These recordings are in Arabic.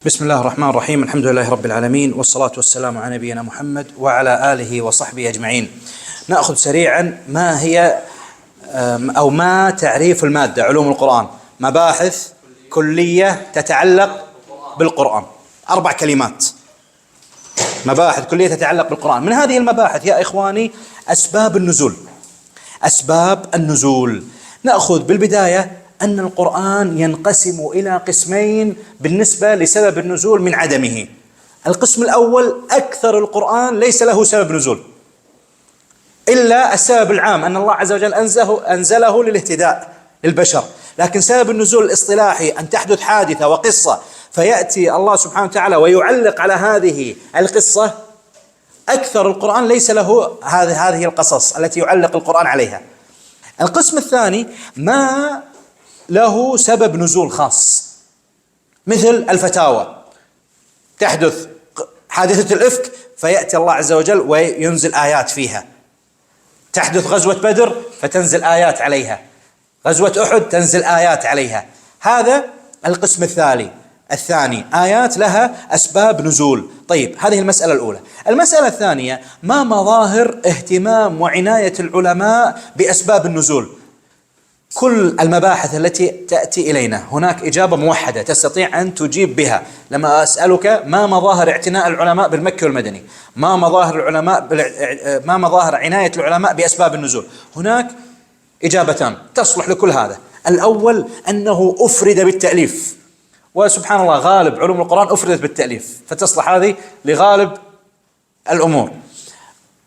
بسم الله الرحمن الرحيم. الحمد لله رب العالمين، والصلاة والسلام على نبينا محمد وعلى آله وصحبه أجمعين. نأخذ سريعا ما هي أو ما تعريف المادة علوم القرآن. مباحث كلية تتعلق بالقرآن، 4 كلمات. مباحث كلية تتعلق بالقرآن. من هذه المباحث يا إخواني أسباب النزول. أسباب النزول نأخذ بالبداية أن القرآن ينقسم إلى قسمين بالنسبة لسبب النزول من عدمه. القسم الأول: أكثر القرآن ليس له سبب نزول إلا السبب العام أن الله عز وجل أنزله للاهتداء للبشر، لكن سبب النزول الاصطلاحي أن تحدث حادثة وقصة فيأتي الله سبحانه وتعالى ويعلق على هذه القصة. أكثر القرآن ليس له هذه القصص التي يعلق القرآن عليها. القسم الثاني ما له سبب نزول خاص، مثل الفتاوى، تحدث حادثة الإفك فيأتي الله عز وجل وينزل آيات فيها. تحدث غزوة بدر فتنزل آيات عليها، غزوة أحد تنزل آيات عليها. هذا القسم الثاني آيات لها أسباب نزول. طيب، هذه المسألة الأولى. المسألة الثانية: ما مظاهر اهتمام وعناية العلماء بأسباب النزول؟ كل المباحث التي تأتي إلينا هناك إجابة موحدة تستطيع أن تجيب بها. لما أسألك ما مظاهر اعتناء العلماء بالمكي والمدني، ما مظاهر عناية العلماء بأسباب النزول، هناك إجابتان تصلح لكل هذا. الأول أنه أفرد بالتأليف، وسبحان الله غالب علوم القرآن أفردت بالتأليف، فتصلح هذه لغالب الأمور.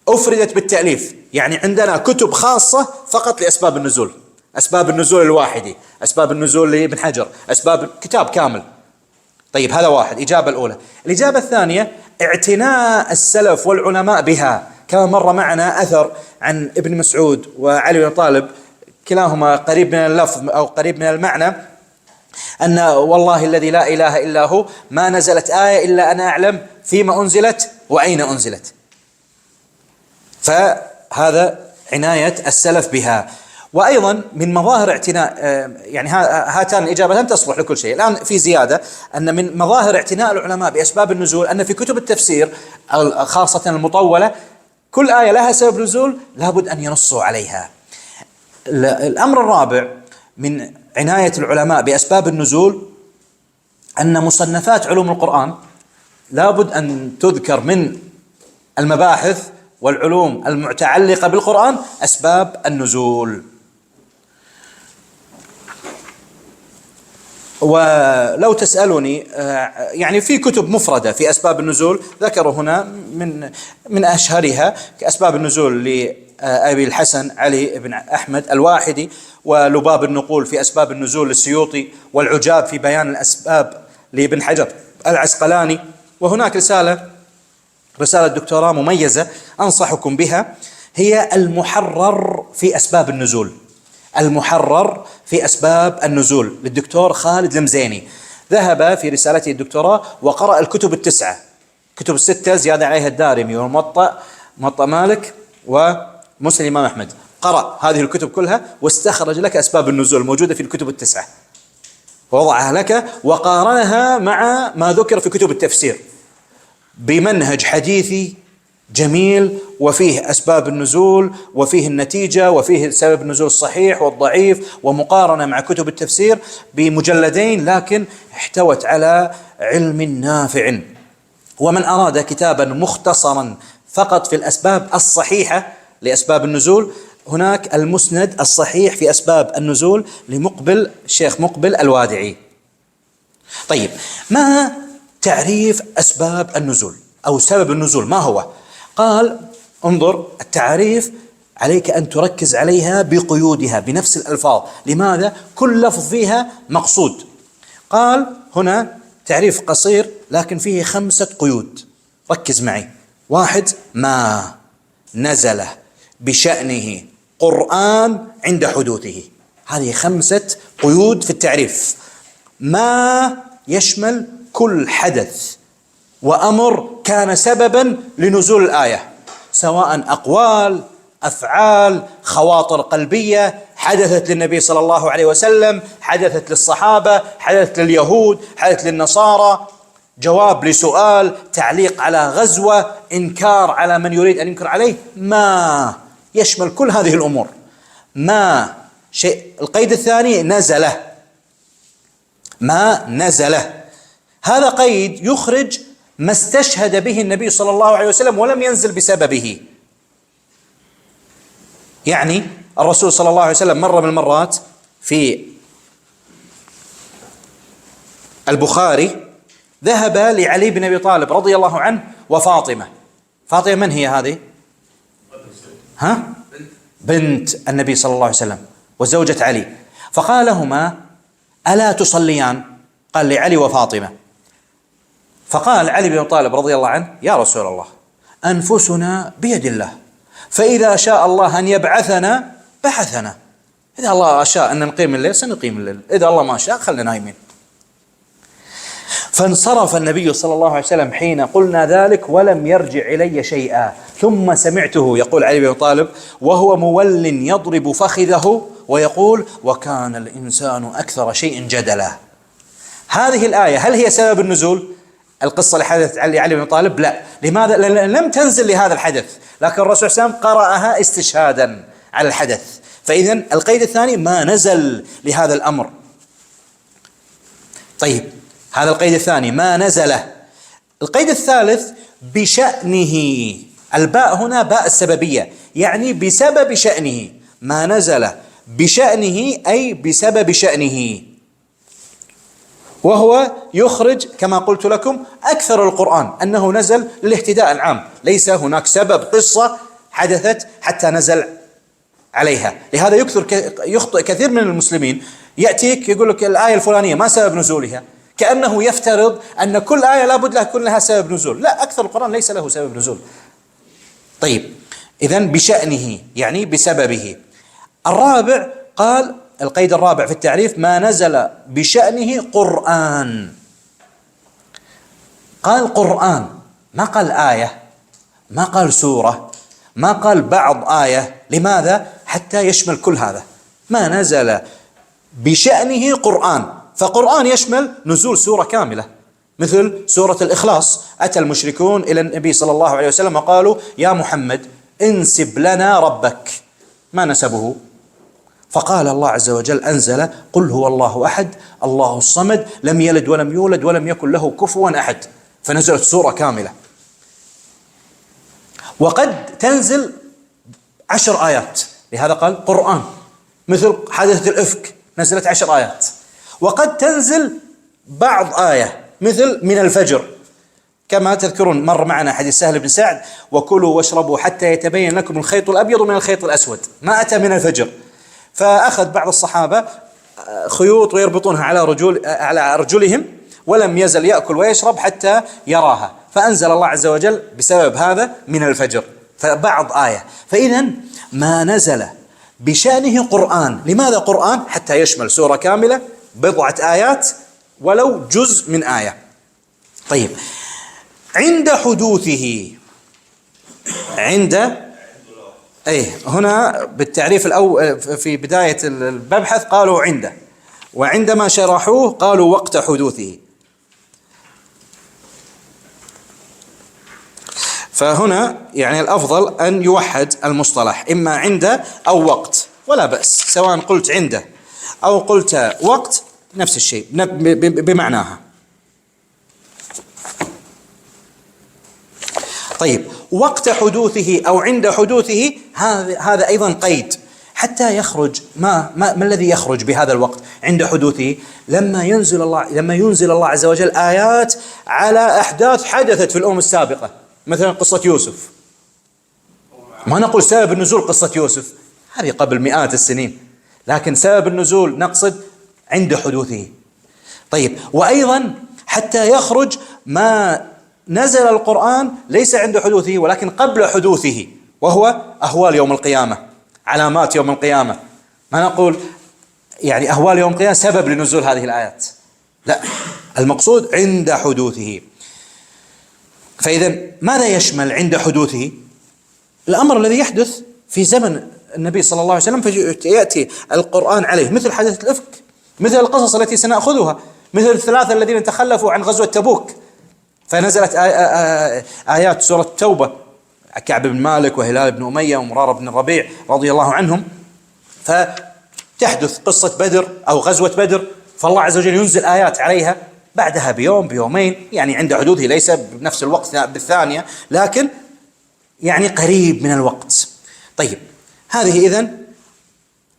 أفردت بالتأليف يعني عندنا كتب خاصة فقط لأسباب النزول، أسباب النزول الواحدي، أسباب النزول لابن حجر، أسباب كتاب كامل. طيب، هذا واحد، إجابة الأولى. الإجابة الثانية: اعتناء السلف والعلماء بها، كما مر معنا أثر عن ابن مسعود وعلي بن طالب، كلاهما قريب من اللفظ أو قريب من المعنى، أن والله الذي لا إله إلا هو ما نزلت آية إلا أنا أعلم فيما أنزلت وأين أنزلت. فهذا عناية السلف بها. وأيضا من مظاهر اعتناء، يعني هاتان الإجابتان تصلح لكل شيء. الآن في زيادة، أن من مظاهر اعتناء العلماء بأسباب النزول أن في كتب التفسير خاصة المطولة كل آية لها سبب نزول لابد أن ينصوا عليها. الأمر الرابع من عناية العلماء بأسباب النزول أن مصنفات علوم القرآن لابد أن تذكر من المباحث والعلوم المتعلقة بالقرآن أسباب النزول. ولو تسألوني يعني في كتب مفردة في أسباب النزول ذكروا هنا من أشهرها كأسباب النزول لأبي الحسن علي بن أحمد الواحدي، ولباب النقول في أسباب النزول للسيوطي، والعجاب في بيان الأسباب لابن حجر العسقلاني. وهناك رسالة دكتوراه مميزة أنصحكم بها، هي المحرر في أسباب النزول. المحرر في أسباب النزول للدكتور خالد المزيني. ذهب في رسالته الدكتوراه وقرأ الكتب ال9، كتب ال6 زيادة عليها الدارمي والموطأ، موطأ مالك ومسند الإمام أحمد. قرأ هذه الكتب كلها واستخرج لك أسباب النزول الموجودة في الكتب ال9 ووضعها لك وقارنها مع ما ذكر في كتب التفسير بمنهج حديثي جميل، وفيه أسباب النزول وفيه النتيجة وفيه سبب النزول الصحيح والضعيف، ومقارنة مع كتب التفسير بمجلدين لكن احتوت على علم نافع. ومن أراد كتابا مختصرا فقط في الأسباب الصحيحة لأسباب النزول، هناك المسند الصحيح في أسباب النزول لمقبل الشيخ مقبل الوادعي. طيب، ما تعريف أسباب النزول أو سبب النزول ما هو؟ قال: انظر التعريف عليك أن تركز عليها بقيودها بنفس الألفاظ. لماذا؟ كل لفظ فيها مقصود. قال هنا تعريف قصير لكن فيه 5 قيود، ركز معي. 1: ما نزل بشأنه قرآن عند حدوثه. هذه 5 قيود في التعريف. ما يشمل كل حدث وأمر كان سببا لنزول الآية، سواء أقوال، أفعال، خواطر قلبية حدثت للنبي صلى الله عليه وسلم، حدثت للصحابة، حدثت لليهود، حدثت للنصارى، جواب لسؤال، تعليق على غزوة، إنكار على من يريد أن ينكر عليه، ما يشمل كل هذه الأمور. ما شيء. القيد الثاني نزله، ما نزله، هذا قيد يخرج ما استشهد به النبي صلى الله عليه وسلم ولم ينزل بسببه. يعني الرسول صلى الله عليه وسلم مرة من المرات في البخاري ذهب لعلي بن أبي طالب رضي الله عنه وفاطمة. فاطمة من هي هذه؟ بنت النبي صلى الله عليه وسلم وزوجة علي. فقال لهما: ألا تصليان؟ قال: لعلي وفاطمة. فقال علي بن أبي طالب رضي الله عنه: يا رسول الله، أنفسنا بيد الله، فإذا شاء الله أن يبعثنا بعثنا، إذا الله شاء أن نقيم الليل سنقيم الليل، إذا الله ما شاء خلنا نايمين. فانصرف النبي صلى الله عليه وسلم حين قلنا ذلك ولم يرجع إلي شيئا، ثم سمعته يقول علي بن أبي طالب وهو مول يضرب فخذه ويقول: وكان الإنسان أكثر شيء جدلا. هذه الآية هل هي سبب النزول؟ القصة اللي حدثت علي بن أبي طالب لا. لماذا؟ لم تنزل لهذا الحدث، لكن الرسول صلى الله عليه وسلم قرأها استشهادا على الحدث. فإذا القيد الثاني ما نزل لهذا الأمر. طيب، هذا القيد الثاني ما نزل. القيد الثالث بشأنه. الباء هنا باء السببية، يعني بسبب شأنه. ما نزل بشأنه أي بسبب شأنه، وهو يخرج كما قلت لكم أكثر القرآن أنه نزل للاهتداء العام، ليس هناك سبب قصة حدثت حتى نزل عليها. لهذا يخطئ كثير من المسلمين، يأتيك يقول لك الآية الفلانية ما سبب نزولها، كأنه يفترض أن كل آية لابد لها يكون لها سبب نزول. لا، أكثر القرآن ليس له سبب نزول. طيب، إذن بشأنه يعني بسببه. الرابع قال القيد الرابع في التعريف ما نزل بشأنه قرآن. قال قرآن، ما قال آية، ما قال سورة، ما قال بعض آية. لماذا؟ حتى يشمل كل هذا. ما نزل بشأنه قرآن، فقرآن يشمل نزول سورة كاملة، مثل سورة الإخلاص. أتى المشركون إلى النبي صلى الله عليه وسلم وقالوا: يا محمد انسب لنا ربك. ما نسبه، فقال الله عز وجل أنزل: قل هو الله أحد الله الصمد لم يلد ولم يولد ولم يكن له كفوا أحد. فنزلت سورة كاملة. وقد تنزل 10 آيات، لهذا قال قرآن، مثل حادثة الإفك نزلت 10 آيات. وقد تنزل بعض آية مثل من الفجر، كما تذكرون مر معنا حديث سهل بن سعد: وكلوا واشربوا حتى يتبين لكم الخيط الأبيض من الخيط الأسود. ما أتى من الفجر، فأخذ بعض الصحابة خيوط ويربطونها على رجلهم، ولم يزل يأكل ويشرب حتى يراها، فأنزل الله عز وجل بسبب هذا من الفجر، فبعض آية. فإذا ما نزل بشأنه قرآن. لماذا قرآن؟ حتى يشمل سورة كاملة، بضعة آيات، ولو جزء من آية. طيب، عند حدوثه، هنا بالتعريف الأول في بداية المبحث قالوا عنده، وعندما شرحوه قالوا وقت حدوثه. فهنا يعني الأفضل أن يوحد المصطلح، إما عنده أو وقت، ولا بأس سواء قلت عنده أو قلت وقت، نفس الشيء بمعناها. طيب، وقت حدوثه أو عند حدوثه، هذا أيضا قيد حتى يخرج. ما الذي يخرج بهذا الوقت عند حدوثه؟ لما ينزل الله عز وجل آيات على أحداث حدثت في الأمم السابقة، مثلا قصة يوسف. ما نقول سبب النزول قصة يوسف، هذه قبل مئات السنين، لكن سبب النزول نقصد عند حدوثه. طيب، وأيضا حتى يخرج ما نزل القرآن ليس عند حدوثه ولكن قبل حدوثه، وهو أهوال يوم القيامة، علامات يوم القيامة. ما نقول يعني أهوال يوم القيامة سبب لنزول هذه الآيات، لا، المقصود عند حدوثه. فإذا ماذا يشمل عند حدوثه؟ الأمر الذي يحدث في زمن النبي صلى الله عليه وسلم، فيأتي القرآن عليه، مثل حادثة الإفك، مثل القصص التي سنأخذها، مثل الثلاثة الذين تخلفوا عن غزوة تبوك، فنزلت آيات سورة التوبة، كعب بن مالك وهلال بن أمية ومرارة بن الربيع رضي الله عنهم، فتحدث قصة بدر أو غزوة بدر، فالله عز وجل ينزل آيات عليها بعدها بيوم بيومين، يعني عند حدوثه، ليس بنفس الوقت بالثانية، لكن يعني قريب من الوقت. طيب، هذه إذن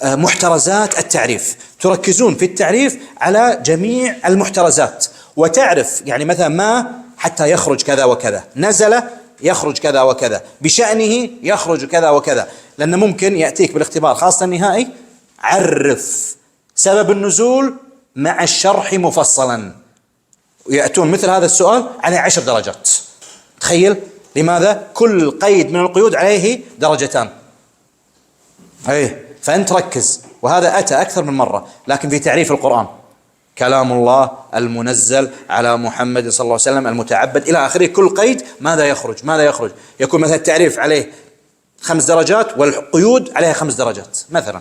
محترزات التعريف، تركزون في التعريف على جميع المحترزات، وتعرف يعني مثلا ما حتى يخرج كذا وكذا، نزل يخرج كذا وكذا، بشأنه يخرج كذا وكذا، لأنه ممكن يأتيك بالاختبار خاصة النهائي عرف سبب النزول مع الشرح مفصلا، ويأتون مثل هذا السؤال عليه 10 درجات. تخيل، لماذا؟ كل قيد من القيود عليه درجتان. فأنت ركز، وهذا أتى أكثر من مرة، لكن في تعريف القرآن: كلام الله المنزل على محمد صلى الله عليه وسلم المتعبد إلى آخره، كل قيد ماذا يخرج ماذا يخرج، يكون مثلا التعريف عليه 5 درجات والقيود عليها 5 درجات مثلا.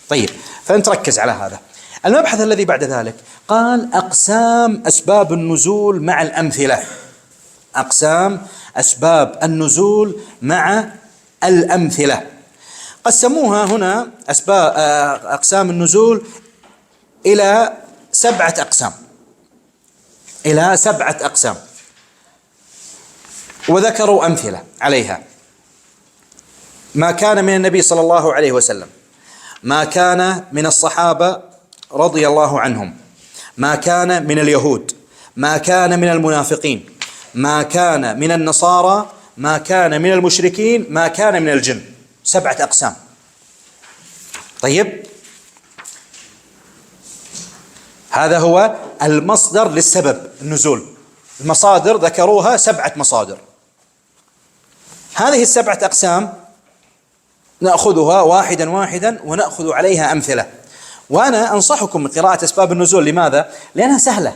طيب، فأنت ركز على هذا. المبحث الذي بعد ذلك قال: أقسام أسباب النزول مع الأمثلة. أقسام أسباب النزول مع الأمثلة. قسموها هنا أقسام النزول إلى 7 أقسام، إلى 7 أقسام، وذكروا أمثلة عليها: ما كان من النبي صلى الله عليه وسلم، ما كان من الصحابة رضي الله عنهم، ما كان من اليهود، ما كان من المنافقين، ما كان من النصارى، ما كان من المشركين، ما كان من الجن. 7 أقسام. طيب، هذا هو المصدر للسبب النزول. المصادر ذكروها 7 مصادر. هذه 7 أقسام نأخذها واحدا واحدا ونأخذ عليها أمثلة. وأنا أنصحكم من قراءة أسباب النزول. لماذا؟ لأنها سهلة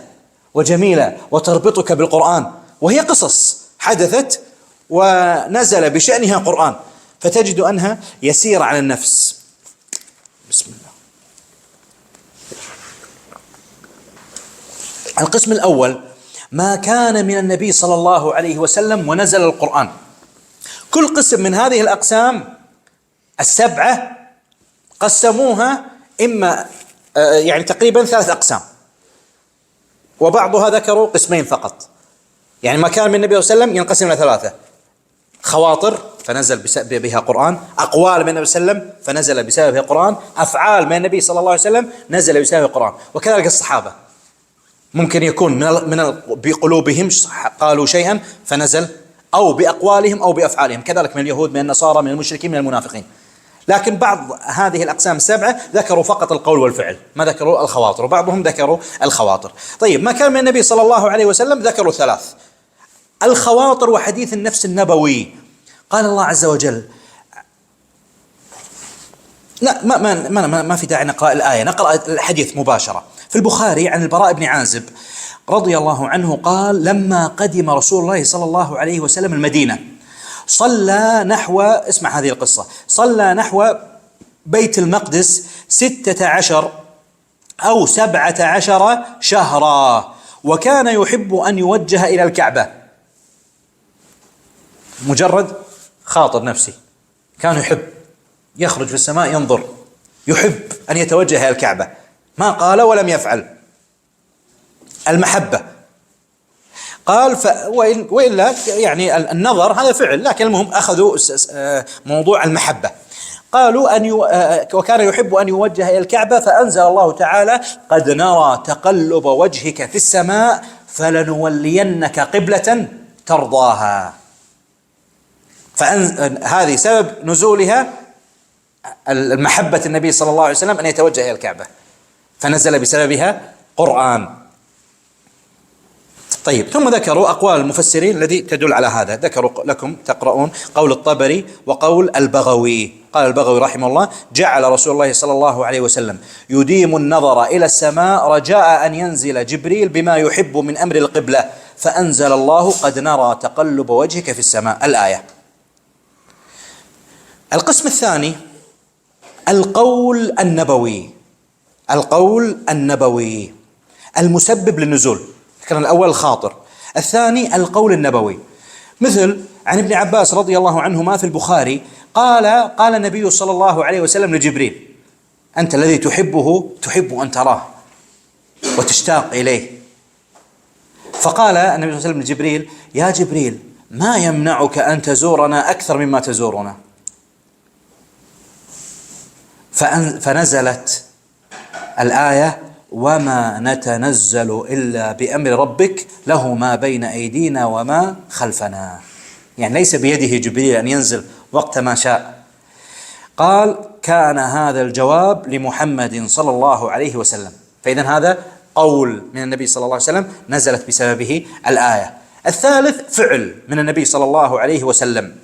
وجميلة وتربطك بالقرآن، وهي قصص حدثت ونزل بشأنها قرآن، فتجد أنها يسيرة على النفس. بسم الله. القسم الأول: ما كان من النبي صلى الله عليه وسلم ونزل القرآن. كل قسم من هذه الأقسام 7 قسموها إما يعني تقريبا 3 أقسام، وبعضها ذكروا قسمين فقط. يعني ما كان من النبي صلى الله عليه وسلم ينقسم إلى 3: خواطر فنزل بها قرآن، أقوال من النبي صلى الله عليه وسلم فنزل بسببها قرآن، أفعال من النبي صلى الله عليه وسلم نزل بسببها قرآن. وكذلك الصحابة ممكن يكون بقلوبهم قالوا شيئا فنزل، أو بأقوالهم أو بأفعالهم، كذلك من اليهود، من النصارى، من المشركين، من المنافقين. لكن بعض هذه الأقسام 7 ذكروا فقط القول والفعل، ما ذكروا الخواطر، وبعضهم ذكروا الخواطر. طيب، ما كان من النبي صلى الله عليه وسلم ذكروا 3: الخواطر وحديث النفس النبوي. قال الله عز وجل، لا ما في داعي نقرأ الآية، نقرأ الحديث مباشرة. في البخاري عن البراء بن عازب رضي الله عنه قال: لما قدم رسول الله صلى الله عليه وسلم المدينة صلى نحو، اسمع هذه القصة، صلى نحو بيت المقدس 16 أو 17 شهرا، وكان يحب أن يوجه إلى الكعبة. مجرد خاطر نفسي، كان يحب يخرج في السماء ينظر، يحب أن يتوجه إلى الكعبة، ما قال ولم يفعل. المحبة. قال وإلا يعني النظر هذا فعل، لكن المهم أخذوا موضوع المحبة. قالوا وكان يحب أن يوجه إلى الكعبة، فأنزل الله تعالى: قد نرى تقلب وجهك في السماء فلنولينك قبلة ترضاها. هذه سبب نزولها المحبة النبي صلى الله عليه وسلم أن يتوجه إلى الكعبة، فنزل بسببها قرآن. طيب، ثم ذكروا أقوال المفسرين التي تدل على هذا. ذكروا لكم تقرؤون قول الطبري وقول البغوي. قال البغوي رحمه الله: جعل رسول الله صلى الله عليه وسلم يديم النظر إلى السماء رجاء أن ينزل جبريل بما يحب من أمر القبلة، فأنزل الله: قد نرى تقلب وجهك في السماء، الآية. القسم الثاني: القول النبوي. القول النبوي المسبب للنزول. كان الأول الخاطر، الثاني القول النبوي، مثل عن ابن عباس رضي الله عنهما في البخاري قال النبي صلى الله عليه وسلم لجبريل: أنت الذي تحب أن تراه وتشتاق إليه. فقال النبي صلى الله عليه وسلم لجبريل: يا جبريل، ما يمنعك أن تزورنا أكثر مما تزورنا؟ فنزلت الآية: وما نتنزل إلا بأمر ربك له ما بين أيدينا وما خلفنا. يعني ليس بيده جبريل أن ينزل وقت ما شاء. قال: كان هذا الجواب لمحمد صلى الله عليه وسلم. فإذا هذا قول من النبي صلى الله عليه وسلم نزلت بسببه الآية. الثالث فعل من النبي صلى الله عليه وسلم.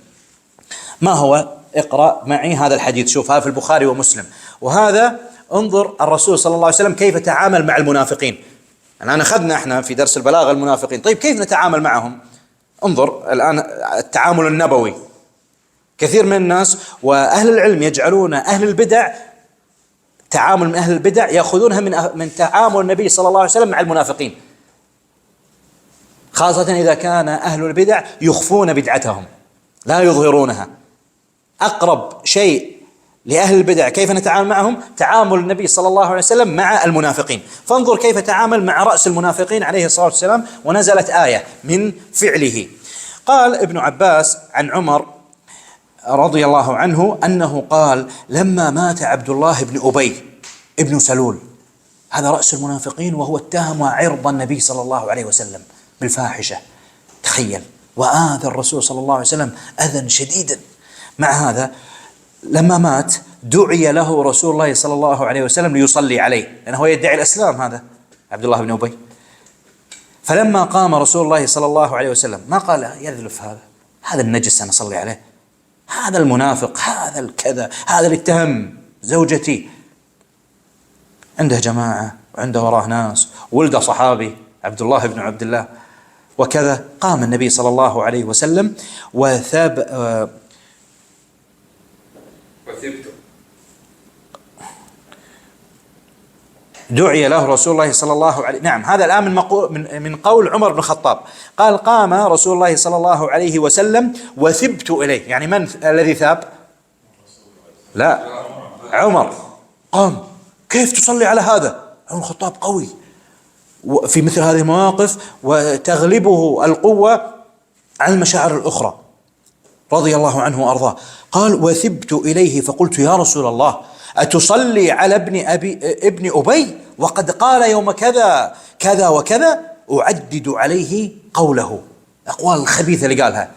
ما هو؟ اقرأ معي هذا الحديث، شوف هذا في البخاري ومسلم، وهذا انظر الرسول صلى الله عليه وسلم كيف تعامل مع المنافقين. الآن أخذنا احنا في درس البلاغة المنافقين، طيب كيف نتعامل معهم؟ انظر الآن التعامل النبوي. كثير من الناس وأهل العلم يجعلون أهل البدع، تعامل من أهل البدع يأخذونها من تعامل النبي صلى الله عليه وسلم مع المنافقين، خاصة إذا كان أهل البدع يخفون بدعتهم لا يظهرونها. أقرب شيء لأهل البدع كيف نتعامل معهم؟ تعامل النبي صلى الله عليه وسلم مع المنافقين. فانظر كيف تعامل مع رأس المنافقين عليه الصلاة والسلام، ونزلت آية من فعله. قال ابن عباس عن عمر رضي الله عنه أنه قال: لما مات عبد الله بن أبي ابن سلول، هذا رأس المنافقين، وهو اتهم عرض النبي صلى الله عليه وسلم بالفاحشة، تخيل، وآذى الرسول صلى الله عليه وسلم أذى شديدا. مع هذا لما مات دعي له رسول الله صلى الله عليه وسلم ليصلي عليه، لأنه هو يدعي الإسلام هذا عبد الله بن أبي. فلما قام رسول الله صلى الله عليه وسلم ما قال: يذلف هذا النجس أنا أصلي عليه، هذا المنافق، هذا الكذا، هذا اللي اتهم زوجتي. عنده جماعة وعنده وراه ناس، ولده صحابي عبد الله بن عبد الله وكذا. قام النبي صلى الله عليه وسلم دعي له رسول الله صلى الله عليه. نعم، هذا الآن من قول عمر بن الخطاب. قال: قام رسول الله صلى الله عليه وسلم وثبت إليه. يعني من الذي ثاب؟ لا، عمر قام. كيف تصلي على هذا؟ عمر الخطاب قوي في مثل هذه المواقف، وتغلبه القوة عن المشاعر الأخرى رضي الله عنه وأرضاه. قال: وثبت إليه فقلت: يا رسول الله، أتصلي على ابن أبي وقد قال يوم كذا كذا وكذا؟ أعدد عليه قوله، أقوال الخبيثة اللي قالها.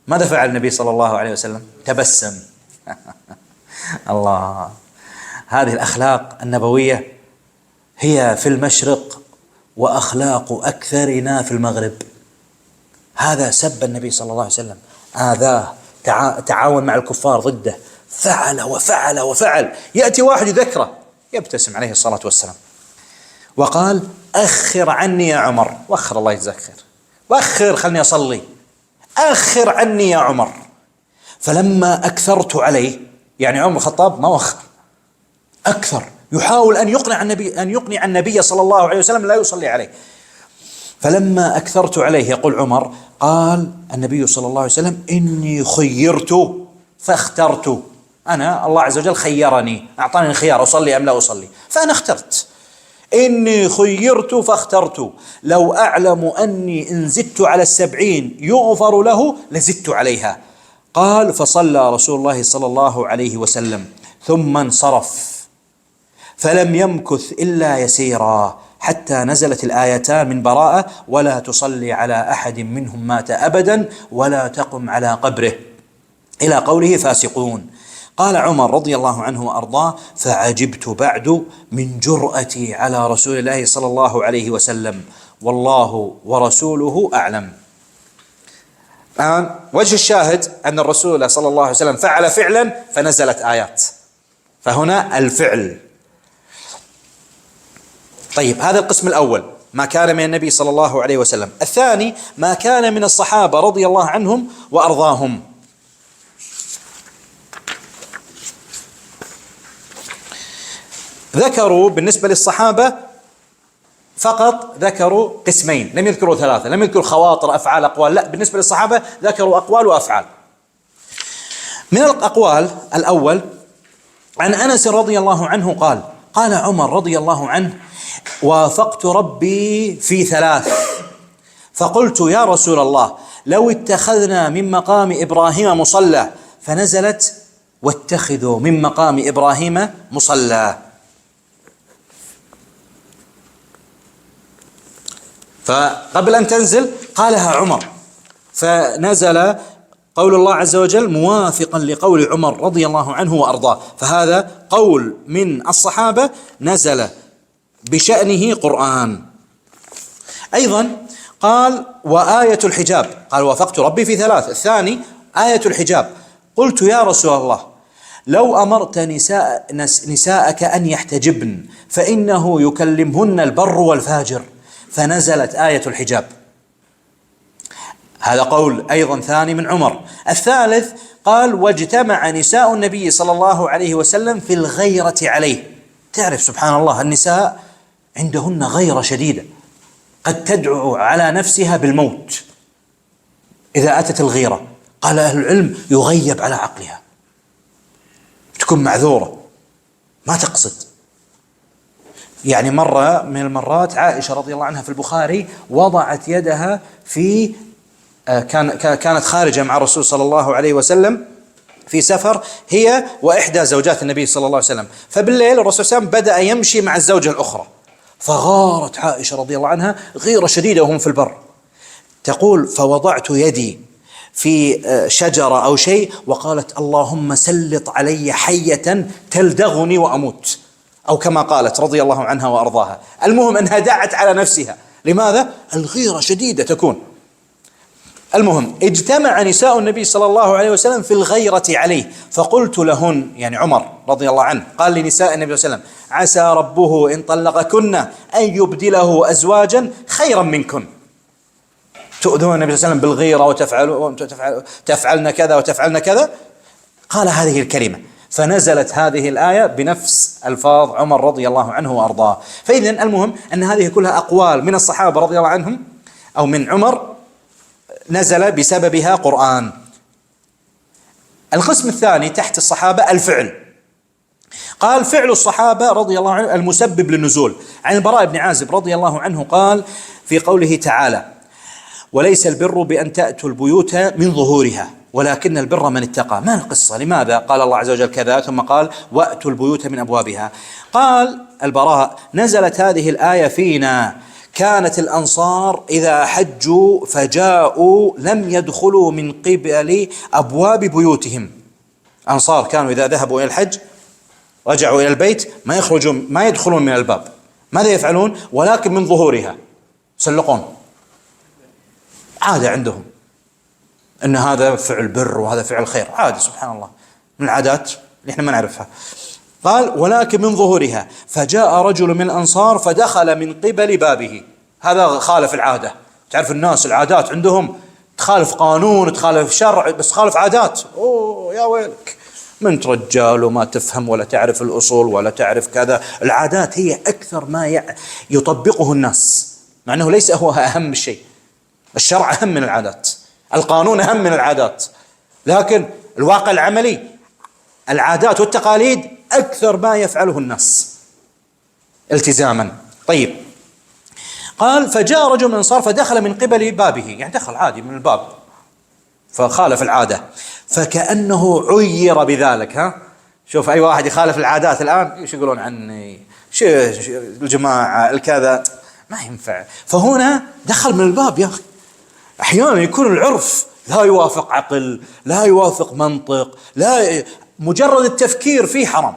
ماذا فعل النبي صلى الله عليه وسلم؟ تبسم. الله، هذه الأخلاق النبوية هي في المشرق وأخلاق أكثرنا في المغرب. هذا سب النبي صلى الله عليه وسلم، آذاه، تعاون مع الكفار ضده، فعل وفعل وفعل. يأتي واحد يذكره يبتسم عليه الصلاة والسلام، وقال: أخر عني يا عمر. وأخر، الله يجزاك خير، وأخر، خلني أصلي، أخر عني يا عمر. فلما أكثرت عليه، يعني عمر الخطاب ما وخر، أكثر، يحاول أن يقنع النبي صلى الله عليه وسلم لا يصلي عليه. فلما أكثرت عليه، يقول عمر، قال النبي صلى الله عليه وسلم: إني خيرت فاخترت. أنا الله عز وجل خيرني، أعطاني الخيار أصلي أم لا أصلي، فأنا اخترت. إني خيرت فاخترت، لو أعلم أني إن زدت على 70 يغفر له لزدت عليها. قال: فصلى رسول الله صلى الله عليه وسلم ثم انصرف، فلم يمكث إلا يسيرا حتى نزلت الآيتان من براءة: ولا تصلي على أحد منهم مات أبدا ولا تقم على قبره، إلى قوله: فاسقون. قال عمر رضي الله عنه وأرضاه: فعجبت بعد من جرأتي على رسول الله صلى الله عليه وسلم، والله ورسوله أعلم. الآن وجه الشاهد أن الرسول صلى الله عليه وسلم فعل فعلا فنزلت آيات، فهنا الفعل. طيب، هذا القسم الأول ما كان من النبي صلى الله عليه وسلم. الثاني ما كان من الصحابة رضي الله عنهم وأرضاهم. ذكروا بالنسبة للصحابة فقط ذكروا قسمين، لم يذكروا ثلاثة، لم يذكروا خواطر، أفعال، أقوال، لا، بالنسبة للصحابة ذكروا أقوال وأفعال. من الأقوال الأول عن أنس رضي الله عنه قال: قال عمر رضي الله عنه: وافقت ربي في ثلاث، فقلت يا رسول الله لو اتخذنا من مقام إبراهيم مصلى، فنزلت: واتخذوا من مقام إبراهيم مصلى. فقبل أن تنزل قالها عمر، فنزل قول الله عز وجل موافقا لقول عمر رضي الله عنه وأرضاه، فهذا قول من الصحابة نزل بشأنه قرآن. أيضا قال: وآية الحجاب، قال: وافقت ربي في ثلاث. الثاني آية الحجاب، قلت يا رسول الله لو أمرت نساءك أن يحتجبن فإنه يكلمهن البر والفاجر، فنزلت آية الحجاب. هذا قول أيضا ثاني من عمر. الثالث قال: واجتمع نساء النبي صلى الله عليه وسلم في الغيرة عليه. تعرف سبحان الله النساء عندهن غيرة شديدة، قد تدعو على نفسها بالموت إذا أتت الغيرة. قال أهل العلم يغيب على عقلها، تكون معذورة ما تقصد. يعني مرة من المرات عائشة رضي الله عنها في البخاري وضعت يدها في كانت خارجة مع الرسول صلى الله عليه وسلم في سفر، هي وإحدى زوجات النبي صلى الله عليه وسلم، فبالليل الرسول صلى الله عليه وسلم بدأ يمشي مع الزوجة الأخرى، فغارت عائشة رضي الله عنها غيرة شديدة وهم في البر. تقول: فوضعت يدي في شجرة أو شيء وقالت: اللهم سلط علي حية تلدغني وأموت، أو كما قالت رضي الله عنها وأرضاها. المهم أنها دعت على نفسها. لماذا؟ الغيرة شديدة تكون. المهم اجتمع نساء النبي صلى الله عليه وسلم في الغيرة عليه، فقلت لهن، يعني عمر رضي الله عنه قال لنساء النبي صلى الله عليه وسلم: عسى ربه إن طلقكن أن يبدله أزواجا خيرا منكن. تؤذون النبي صلى الله عليه وسلم بالغيرة وتفعلن كذا وتفعلن كذا. قال هذه الكلمة، فنزلت هذه الآية بنفس ألفاظ عمر رضي الله عنه وأرضاه. فإذن المهم أن هذه كلها أقوال من الصحابة رضي الله عنهم أو من عمر نزل بسببها قرآن. القسم الثاني تحت الصحابة الفعل. قال: فعل الصحابة رضي الله عنهم المسبب للنزول. عن البراء بن عازب رضي الله عنه قال في قوله تعالى: وليس البر بأن تأتوا البيوت من ظهورها ولكن البر من اتقى. ما القصة؟ لماذا قال الله عز وجل كذا ثم قال وأتوا البيوت من أبوابها؟ قال البراء: نزلت هذه الآية فينا، كانت الأنصار إذا حجوا فجاءوا لم يدخلوا من قبل أبواب بيوتهم. أنصار كانوا إذا ذهبوا إلى الحج رجعوا إلى البيت ما يدخلون من الباب. ماذا يفعلون؟ ولكن من ظهورها يسلقون. عادة عندهم أن هذا فعل بر وهذا فعل خير، عادة سبحان الله من العادات اللي احنا ما نعرفها. قال: ولكن من ظهورها. فجاء رجل من الأنصار فدخل من قبل بابه. هذا خالف العادة. تعرف الناس العادات عندهم تخالف قانون، تخالف شرع، بس تخالف عادات. أوه يا ويلك، من رجال وما تفهم ولا تعرف الأصول ولا تعرف كذا. العادات هي أكثر ما يطبقه الناس، مع أنه ليس هو أهم شيء. الشرع أهم من العادات، القانون أهم من العادات، لكن الواقع العملي العادات والتقاليد أكثر ما يفعله الناس التزاما. طيب، قال: فجاء رجل من الأنصار فدخل من قبل بابه، يعني دخل عادي من الباب فخالف العادة، فكأنه عير بذلك. شوف أي واحد يخالف العادات الآن ايش يقولون عني؟ شو الجماعة الكذا، ما ينفع. فهنا دخل من الباب. يا أخي أحيانا يكون العرف لا يوافق عقل، لا يوافق منطق، لا مجرد التفكير فيه حرام،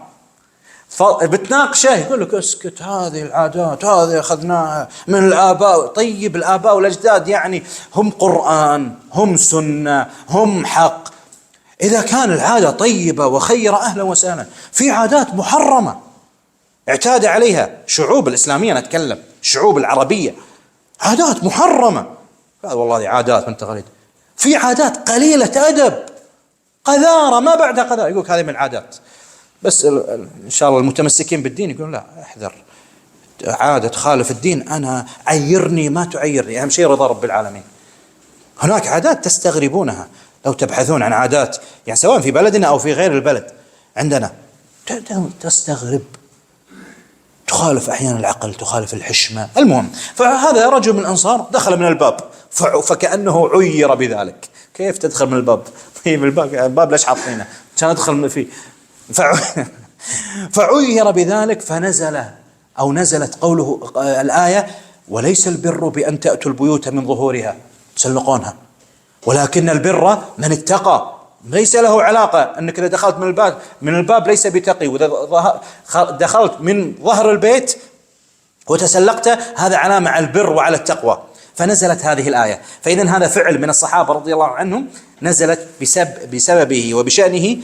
فبتناقشه يقول لك اسكت، هذه العادات هذه أخذناها من الآباء. طيب الآباء والأجداد يعني هم قرآن، هم سنة، هم حق. إذا كان العادة طيبة وخيرة أهلا وسهلا. في عادات محرمة اعتاد عليها شعوب الإسلامية، نتكلم الشعوب العربية، عادات محرمة. والله هذه عادات من تقاليد. في عادات قليلة أدب، قذارة ما بعد قذارة، يقولك هذه من العادات. بس إن شاء الله المتمسكين بالدين يقولون لا، احذر، عادة تخالف الدين أنا عيرني ما تعيرني، أهم شيء رضا رب العالمين. هناك عادات تستغربونها لو تبحثون عن عادات يعني سواء في بلدنا أو في غير البلد عندنا تستغرب، تخالف أحيانا العقل، تخالف الحشمة. المهم، فهذا رجل من الأنصار دخل من الباب فكأنه عير بذلك. كيف تدخل من الباب؟ طيب الباب ليش حاطينه؟ عشان أدخل فيه. فعير بذلك، نزلت قوله الآية: وليس البر بأن تأتوا البيوت من ظهورها تسلقونها ولكن البر من اتقى. ليس له علاقة أنك إذا دخلت من الباب ليس بتقي، وإذا دخلت من ظهر البيت وتسلقت هذا علامة على البر وعلى التقوى. فنزلت هذه الآية. فإذن هذا فعل من الصحابة رضي الله عنهم نزلت بسببه وبشأنه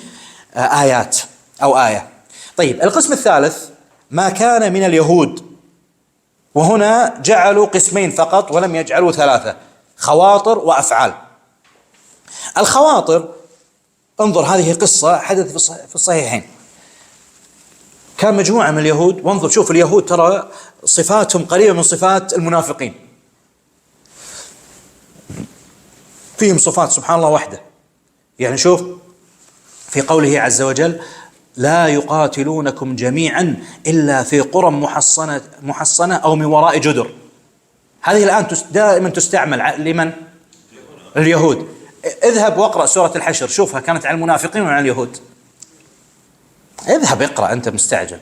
آيات أو آية. طيب، القسم الثالث ما كان من اليهود، وهنا جعلوا قسمين فقط ولم يجعلوا ثلاثة: خواطر وأفعال. الخواطر، انظر هذه قصة حدث في الصحيحين. كان مجموعة من اليهود، وانظر شوف اليهود ترى صفاتهم قريبة من صفات المنافقين، فيهم صفات سبحان الله وحده. يعني شوف في قوله عز وجل: لا يقاتلونكم جميعا إلا في قرى محصنة أو من وراء جدر. هذه الآن دائما تستعمل لمن؟ اليهود. اذهب واقرأ سورة الحشر، شوفها كانت على المنافقين وعلى اليهود. اذهب اقرأ، أنت مستعجل،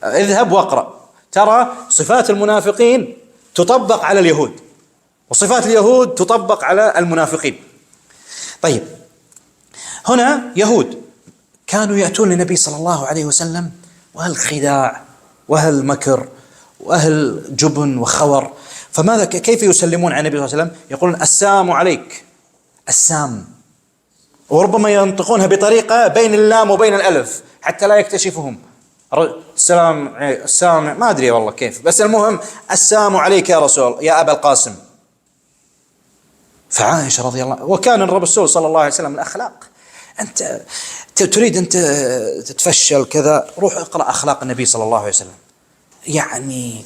اذهب واقرأ، ترى صفات المنافقين تطبق على اليهود وصفات اليهود تطبق على المنافقين. طيب، هنا يهود كانوا يأتون للنبي صلى الله عليه وسلم وأهل خداع وأهل مكر وأهل جبن وخور. فماذا كيف يسلمون على النبي صلى الله عليه وسلم؟ يقولون: السلام عليك. السام، وربما ينطقونها بطريقة بين اللام وبين الألف حتى لا يكتشفهم. السلام ما أدري والله كيف، بس المهم السلام عليك يا رسول يا أبا القاسم. فعائشة رضي الله، وكان الرسول صلى الله عليه وسلم الأخلاق، أنت تريد أنت تتفشل كذا، روح اقرأ أخلاق النبي صلى الله عليه وسلم، يعني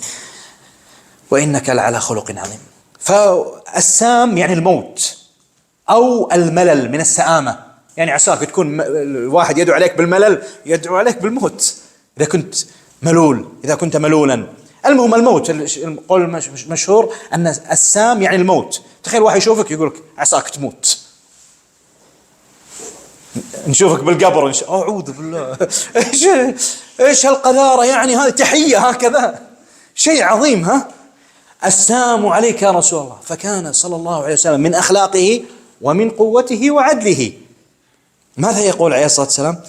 وإنك لعلى خلق عظيم. فالسام يعني الموت أو الملل من السآمة، يعني عساك تكون الواحد يدعو عليك بالملل، يدعو عليك بالموت إذا كنت ملول، إذا كنت ملولا. المهم الموت، القول مشهور أن السام يعني الموت. تخيل واحد يشوفك يقولك عساك تموت، نشوفك بالقبر أعوذ بالله. إيش هالقذارة يعني، هذه تحية هكذا، شيء عظيم. ها، السلام عليك يا رسول الله. فكان صلى الله عليه وسلم من أخلاقه ومن قوته وعدله ماذا يقول عليه الصلاة والسلام؟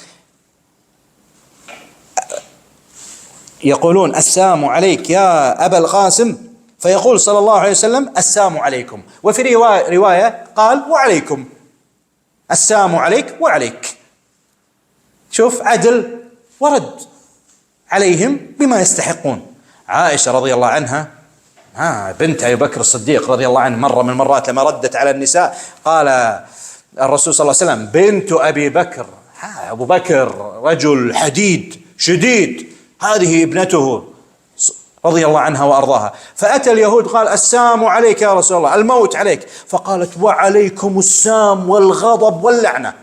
يقولون: السلام عليك يا أبا القاسم، فيقول صلى الله عليه وسلم: السلام عليكم. وفي رواية قال: وعليكم. السلام عليك وعليك. شوف عدل، ورد عليهم بما يستحقون. عائشة رضي الله عنها بنت أبي بكر الصديق رضي الله عنه، مرة من المرات لما ردت على النساء قال الرسول صلى الله عليه وسلم: بنت أبي بكر. أبو بكر رجل حديد شديد، هذه ابنته رضي الله عنها وأرضاها. فأتى اليهود قال: السام عليك يا رسول الله، الموت عليك. فقالت: وعليكم السام والغضب واللعنة،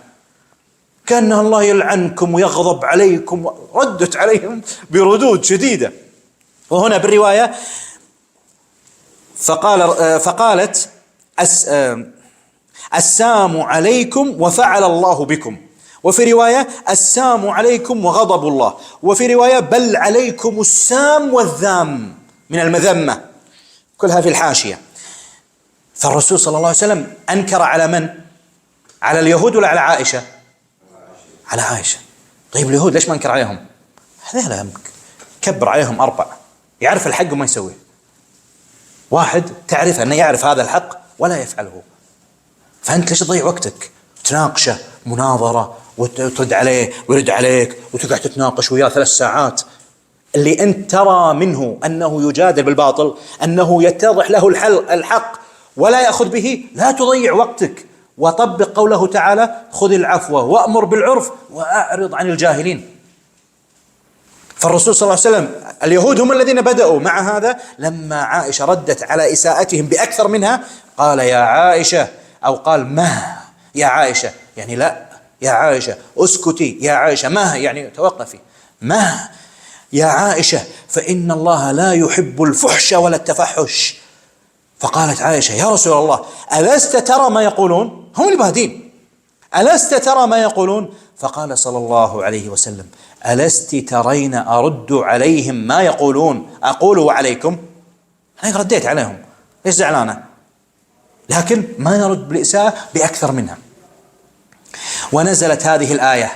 كأن الله يلعنكم ويغضب عليكم. ردت عليهم بردود شديدة. وهنا بالرواية فقالت: السام عليكم وفعل الله بكم. وفي رواية: السام عليكم وغضب الله. وفي رواية: بل عليكم السام والذام من المذمة. كلها في الحاشية. فالرسول صلى الله عليه وسلم أنكر على من؟ على اليهود ولا على عائشة؟ على عائشة. طيب اليهود ليش ما أنكر عليهم؟ هذا كبر عليهم 4، يعرف الحق وما يسويه. واحد تعرف أنه يعرف هذا الحق ولا يفعله، فأنت ليش تضيع وقتك تناقشه مناظرة وترد عليه ويرد عليك وتقعد تتناقش وياه 3 ساعات؟ اللي أنت ترى منه أنه يجادل بالباطل، أنه يتضح له الحق ولا يأخذ به، لا تضيع وقتك، وطبق قوله تعالى: خذ العفو وأمر بالعرف وأعرض عن الجاهلين. فالرسول صلى الله عليه وسلم، اليهود هم الذين بدأوا مع هذا. لما عائشة ردت على إساءتهم بأكثر منها قال يا عائشة، أو قال ما يا عائشة، يعني لا يا عائشة اسكتي، يا عائشة ما يعني توقفي، ما يا عائشة فإن الله لا يحب الفحش ولا التفحش. فقالت عائشة يا رسول الله ألست ترى ما يقولون؟ هم اللي بادين، ألست ترى ما يقولون؟ فقال صلى الله عليه وسلم ألست ترين أرد عليهم ما يقولون أقول وعليكم؟ أنا رديت عليهم، ليش زعلانة؟ لكن ما يرد بالإساءة بأكثر منها. ونزلت هذه الآية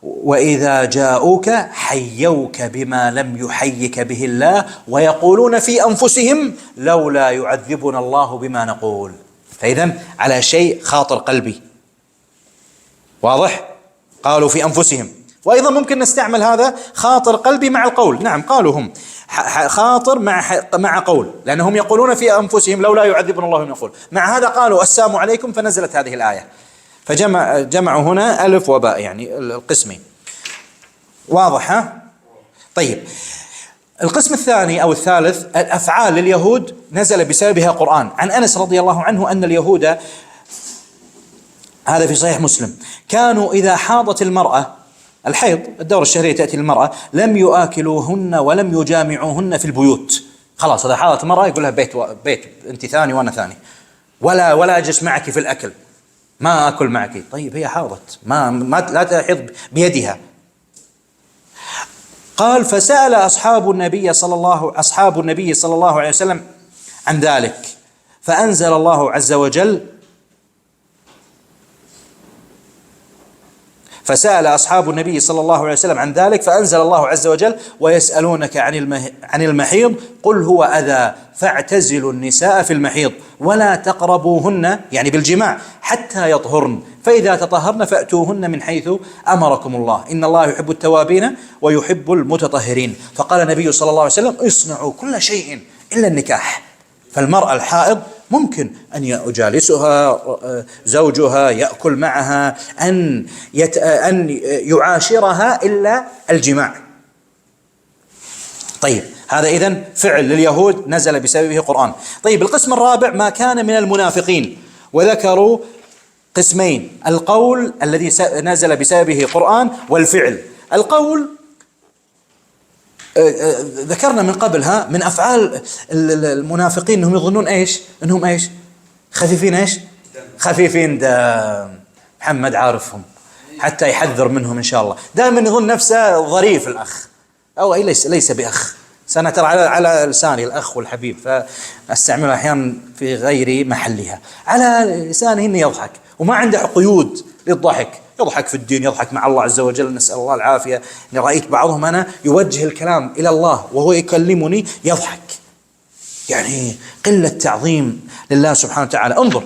وإذا جاءوك حيوك بما لم يحيك به الله ويقولون في أنفسهم لولا يعذبنا الله بما نقول. فإذا على شيء خاطر قلبي، واضح؟ قالوا في أنفسهم، وأيضا ممكن نستعمل هذا خاطر قلبي مع القول. نعم قالوا هم خاطر مع قول، لأنهم يقولون في أنفسهم لولا يعذبنا الله بما نقول. مع هذا قالوا السلام عليكم فنزلت هذه الآية، فجمعوا هنا ألف وباء يعني القسمين. واضح ها؟ طيب القسم الثاني أو الثالث الأفعال لليهود نزل بسببها قرآن. عن أنس رضي الله عنه أن اليهود، هذا في صحيح مسلم، كانوا إذا حاضت المرأة الحيض الدورة الشهرية تأتي للمرأة لم يؤكلوهن ولم يجامعوهن في البيوت. خلاص إذا حاضت المرأة يقول لها بيت أنت ثاني وأنا ثاني، ولا أجلس معك في الأكل، ما أكل معك. طيب هي حاضت، ما لا تحيض بيدها. قال فسأل أصحاب النبي صلى الله عليه وسلم عن ذلك فأنزل الله عز وجل، فسأل أصحاب النبي صلى الله عليه وسلم عن ذلك فأنزل الله عز وجل ويسألونك عن المحيض قل هو أذى فاعتزلوا النساء في المحيض ولا تقربوهن يعني بالجماع حتى يطهرن فإذا تطهرن فأتوهن من حيث أمركم الله إن الله يحب التوابين ويحب المتطهرين. فقال النبي صلى الله عليه وسلم اصنعوا كل شيء إلا النكاح. فالمرأة الحائض ممكن أن يجالسها زوجها، يأكل معها، أن يعاشرها إلا الجماع. طيب هذا إذن فعل لليهود نزل بسببه قرآن. طيب القسم الرابع ما كان من المنافقين، وذكروا قسمين: القول الذي نزل بسببه قرآن والفعل. القول ذكرنا من قبلها من أفعال المنافقين أنهم يظنون أنهم خفيفين خفيفين دم. محمد عارفهم حتى يحذر منهم إن شاء الله. دائما يظن نفسه ظريف الأخ، أو ليس بأخ. سنة ترى على لساني الأخ والحبيب فأستعملها أحيانا في غير محلها. على لسانه إنه يضحك وما عنده قيود للضحك، يضحك في الدين، يضحك مع الله عز وجل، نسأل الله العافية. رأيت بعضهم أنا يوجه الكلام إلى الله وهو يكلمني يضحك، يعني قلة تعظيم لله سبحانه وتعالى. انظر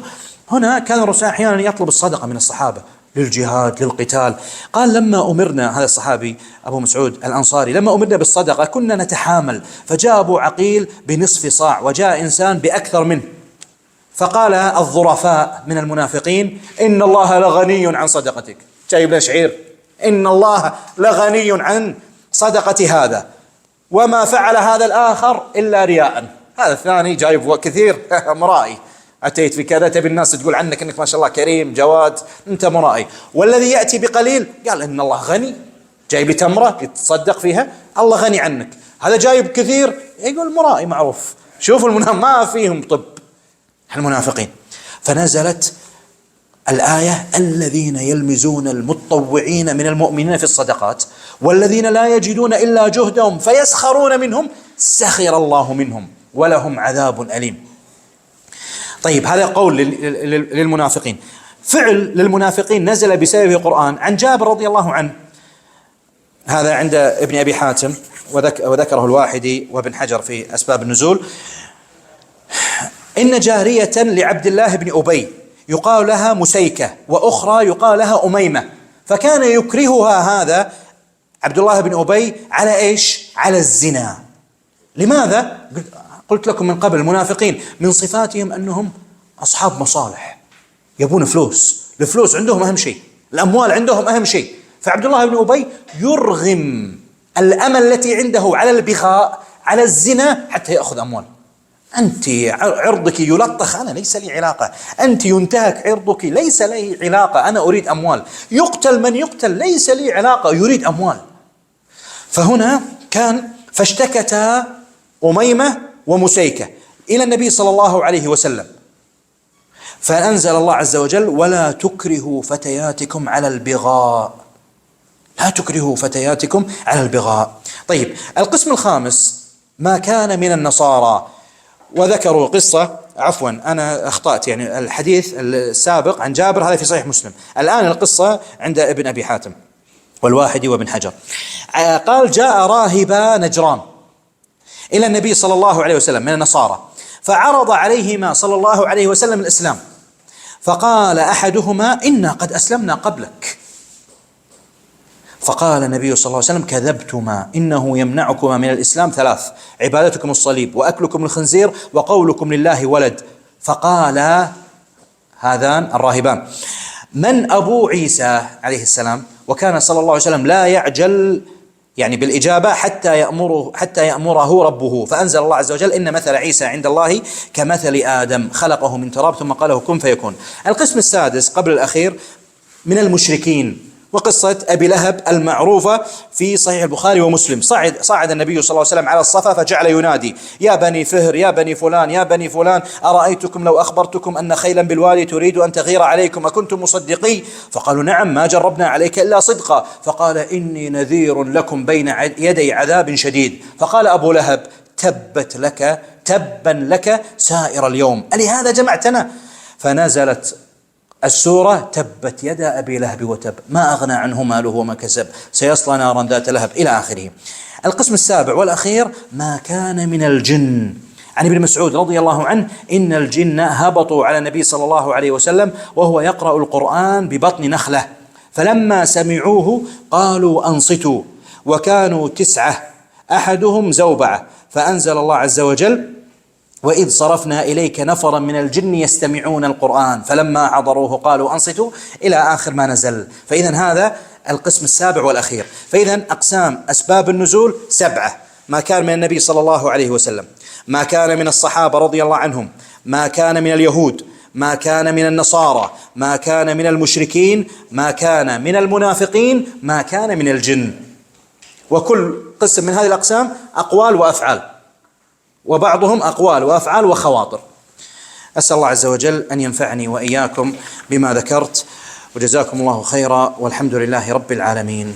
هنا كان الرسول أحيانا يطلب الصدقة من الصحابة للجهاد للقتال. قال لما أمرنا، هذا الصحابي أبو مسعود الأنصاري، لما أمرنا بالصدقة كنا نتحامل، فجاء أبو عقيل بنصف صاع وجاء إنسان بأكثر منه، فقال الظرفاء من المنافقين إن الله لغني عن صدقتك. جايب له شعير إن الله لغني عن صدقة هذا، وما فعل هذا الآخر إلا رياء. هذا الثاني جايب كثير مرائي، أتيت في كذا تبي الناس تقول عنك إنك ما شاء الله كريم جواد، أنت مرائي. والذي يأتي بقليل قال إن الله غني، جايب لي تمرة يتصدق فيها، الله غني عنك. هذا جايب كثير يقول مرائي معروف. شوفوا ما فيهم طب المنافقين. فنزلت الآية الذين يلمزون المتطوعين من المؤمنين في الصدقات والذين لا يجدون إلا جهدهم فيسخرون منهم سخر الله منهم ولهم عذاب أليم. طيب هذا قول للمنافقين. فعل للمنافقين نزل بسببه قرآن. عن جابر رضي الله عنه، هذا عند ابن أبي حاتم وذكره الواحدي وابن حجر في أسباب النزول، إن جارية لعبد الله بن أبي يقال لها مسيكة وأخرى يقال لها أميمة، فكان يكرهها هذا عبد الله بن أبي على على الزنا. لماذا؟ قلت لكم من قبل المنافقين من صفاتهم أنهم أصحاب مصالح، يبون فلوس، الفلوس عندهم أهم شيء، الأموال عندهم أهم شيء. فعبد الله بن أبي يرغم الأمل التي عنده على البغاء، على الزنا، حتى يأخذ أموال. أنت عرضك يلطخ، أنا ليس لي علاقة. أنت ينتهك عرضك، ليس لي علاقة، أنا أريد أموال. يقتل من يقتل، ليس لي علاقة، يريد أموال. فهنا فاشتكتا أميمة ومسيكة إلى النبي صلى الله عليه وسلم، فأنزل الله عز وجل: ولا تكرهوا فتياتكم على البغاء. لا تكرهوا فتياتكم على البغاء. طيب، القسم الخامس ما كان من النصارى، وذكروا قصة، عفوا أنا أخطأت، يعني الحديث السابق عن جابر هذا في صحيح مسلم، الآن القصة عند ابن أبي حاتم والواحدي وابن حجر. قال: جاء راهبا نجران إلى النبي صلى الله عليه وسلم من النصارى، فعرض عليهما صلى الله عليه وسلم الإسلام، فقال أحدهما: إنا قد أسلمنا قبلك. فقال النبي صلى الله عليه وسلم: كذبتما، إنه يمنعكما من الإسلام ثلاث: عبادتكم الصليب، وأكلكم الخنزير، وقولكم لله ولد. فقال هذان الراهبان: من أبو عيسى عليه السلام؟ وكان صلى الله عليه وسلم لا يعجل يعني بالإجابة حتى يأمره ربه، فأنزل الله عز وجل: إن مثل عيسى عند الله كمثل آدم، خلقه من تراب ثم قال له كن فيكون. القسم السادس قبل الأخير من المشركين، وقصة أبي لهب المعروفة في صحيح البخاري ومسلم. صعد النبي صلى الله عليه وسلم على الصفا فجعل ينادي: يا بني فهر، يا بني فلان، يا بني فلان، أرأيتكم لو أخبرتكم أن خيلا بالوادي تريد أن تغير عليكم أكنتم مصدقي؟ فقالوا: نعم، ما جربنا عليك إلا صدقا. فقال: إني نذير لكم بين يدي عذاب شديد. فقال أبو لهب: تبا لك سائر اليوم، ألهذا جمعتنا؟ فنزلت السورة: تبت يدا أبي لهب وتب، ما أغنى عنه ماله وما كسب، سيصلى نارا ذات لهب، إلى آخره. القسم السابع والأخير ما كان من الجن. عن ابن مسعود رضي الله عنه: إن الجن هبطوا على النبي صلى الله عليه وسلم وهو يقرأ القرآن ببطن نخلة، فلما سمعوه قالوا: أنصتوا. وكانوا 9، أحدهم زوبعة، فأنزل الله عز وجل: وإذ صرفنا إليك نفرا من الجن يستمعون القرآن فلما حضروه قالوا أنصتوا، إلى آخر ما نزل. فإذا هذا القسم السابع والأخير. فإذا أقسام أسباب النزول 7: ما كان من النبي صلى الله عليه وسلم، ما كان من الصحابة رضي الله عنهم، ما كان من اليهود، ما كان من النصارى، ما كان من المشركين، ما كان من المنافقين، ما كان من الجن. وكل قسم من هذه الأقسام أقوال وأفعال، وبعضهم أقوال وأفعال وخواطر. أسأل الله عز وجل أن ينفعني وإياكم بما ذكرت، وجزاكم الله خيرا، والحمد لله رب العالمين.